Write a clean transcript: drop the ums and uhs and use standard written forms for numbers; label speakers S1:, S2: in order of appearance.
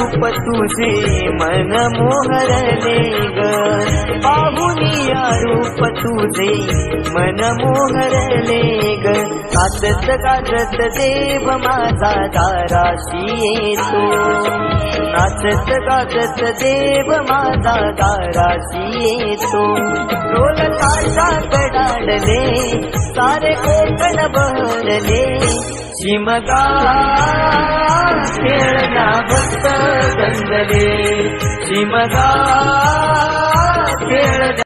S1: रूप तुझे मन मोहरले ग, पाहुनिया रूप तुझे मन मोहरले ग। गाजत गाजत देव माझा दाराशी येतो, नाचत गाजत देव माझा दाराशी येतो। ढोल ताशा कडाडले सारे कोकण बहरले, शिमगा खेळना भक्त गंगले, शिमगा खेळ